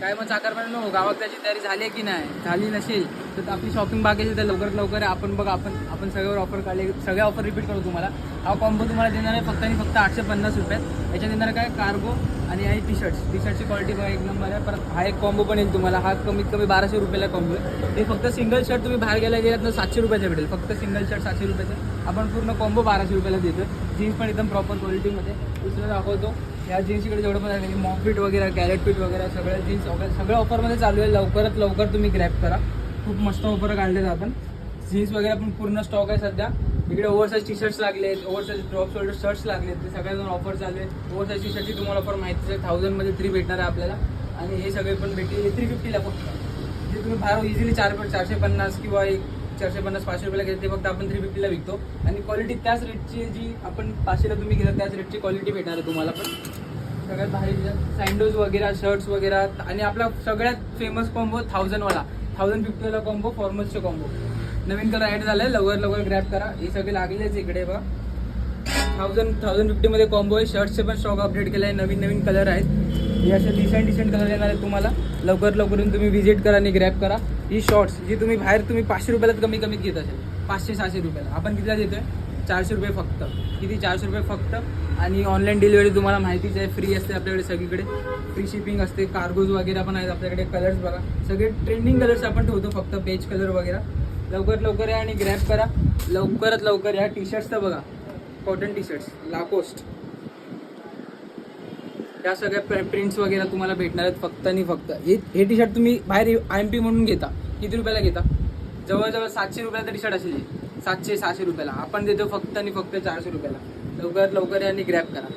काय मग चाकरमानी गावात त्याची तयारी झाली आहे की नाही, झाली नसेल तर आपली शॉपिंग बाकी तर लवकरात लवकर आपण बघा. आपण सगळ्यावर ऑफर काढले, सगळ्या ऑफर रिपीट करू तुम्हाला. हा कॉम्बो तुम्हाला देणार आहे फक्त आणि फक्त 850 रुपयात. याच्यात देणार काय कार्गो आणि आहे टी शर्टची क्वालिटी बघा एक नंबर आहे. परत हा एक कॉम्बो पण येईल तुम्हाला. हा कमीत कमी 1200 रुपयाला कॉम्बो आहे. हे फक्त सिंगल शर्ट तुम्ही बाहेर गेलात तर 700 रुपयाचं भेटेल. फक्त सिंगल शर्ट 700 रुपयाचं. आपण पूर्ण कॉम्बो 1200 रुपयाला देतो. जीन्स पण एकदम प्रॉपर क्वालिटीमध्ये. दुसरं दाखवतो या जीन्सकडे जेवढं पण आहे मॉक फिट वगैरे, कॅरेट फिट वगैरे सगळ्या जीन्स वगैरे सगळं ऑफरमध्ये चालू आहे. लवकरात लवकर तुम्ही ग्रॅब करा. खूप मस्त ऑफर काढलेत आपण. जीन्स वगैरे पण पूर्ण स्टॉक आहे सध्या. इकडे ओव्हरसाईज टी शर्ट्स लागलेत, ओव्हरसाईज ड्रॉप शोल्डर शर्ट्स लागलेत. ते सगळ्याजण ऑफर चालू आहे. ओव्हरसाईज टी शर्टची तुम्हाला ऑफर माहितीच आहे. 1000मध्ये 3 भेटणार आहे आपल्याला. आणि हे सगळे पण भेटतील 350ला फक्त. जे तुम्ही बाहेर इझिली 450 किंवा 450-500 रुपयाला घेते ते फक्त आपण 350ला विकतो. आणि क्वालिटी त्याच रेटची जी आपण 500ला तुम्ही घेता त्याच रेटची क्वालिटी भेटणार आहे तुम्हाला पण. सगळ्यात भारी सँडोज वगैरे, शर्ट्स वगैरे. आणि आपला सगळ्यात फेमस कॉम्बो 1000वाला, 1050वाला कॉम्बो, फॉर्मल्सचे कॉम्बो नवीन कलर ॲड झाला आहे. लवकर ग्रॅब करा. हे सगळे लागलेच इकडे बघा. 1050मध्ये कॉम्बो आहे. शर्ट्सचे पण स्टॉक अपडेट केला आहे. नवीन कलर आहेत. हे असे डिसेंट कलर येणार आहेत तुम्हाला. लवकर तुम्ही व्हिजिट करा आणि ग्रॅब करा. ही शॉर्ट्स जी तुम्ही बाहेर 500 रुपयाला कमीत घेत असेल, 500-600 रुपयाला, आपण कितीला देतोय? 400 रुपये फक्त. किती? 400 रुपये फक्त. आणि ऑनलाईन डिलिव्हरी तुम्हाला माहितीच आहे, फ्री असते आपल्याकडे सगळीकडे. फ्री शिपिंग असते. कार्गोज वगैरे पण आहेत आपल्याकडे. कलर्स बघा, सगळे ट्रेंडिंग कलर्स आपण ठेवतो फक्त. बेज कलर वगैरे. लवकर या आणि ग्रॅब करा. लवकरात लवकर या. टी शर्ट्स तर बघा, कॉटन टी शर्ट्स लाकोस्ट. या सगळ्या प्रिंट्स वगैरे तुम्हाला भेटणार आहेत फक्त आणि फक्त. हे टी शर्ट तुम्ही बाहेर IMP म्हणून घेता, किती रुपयाला घेता? जवळजवळ 700 रुपयाला टी शर्ट असेल. 700-600 रुपयाला आपण देतो फक्त आणि फक्त 400 रुपयाला. लवकर या आणि ग्रॅब करा.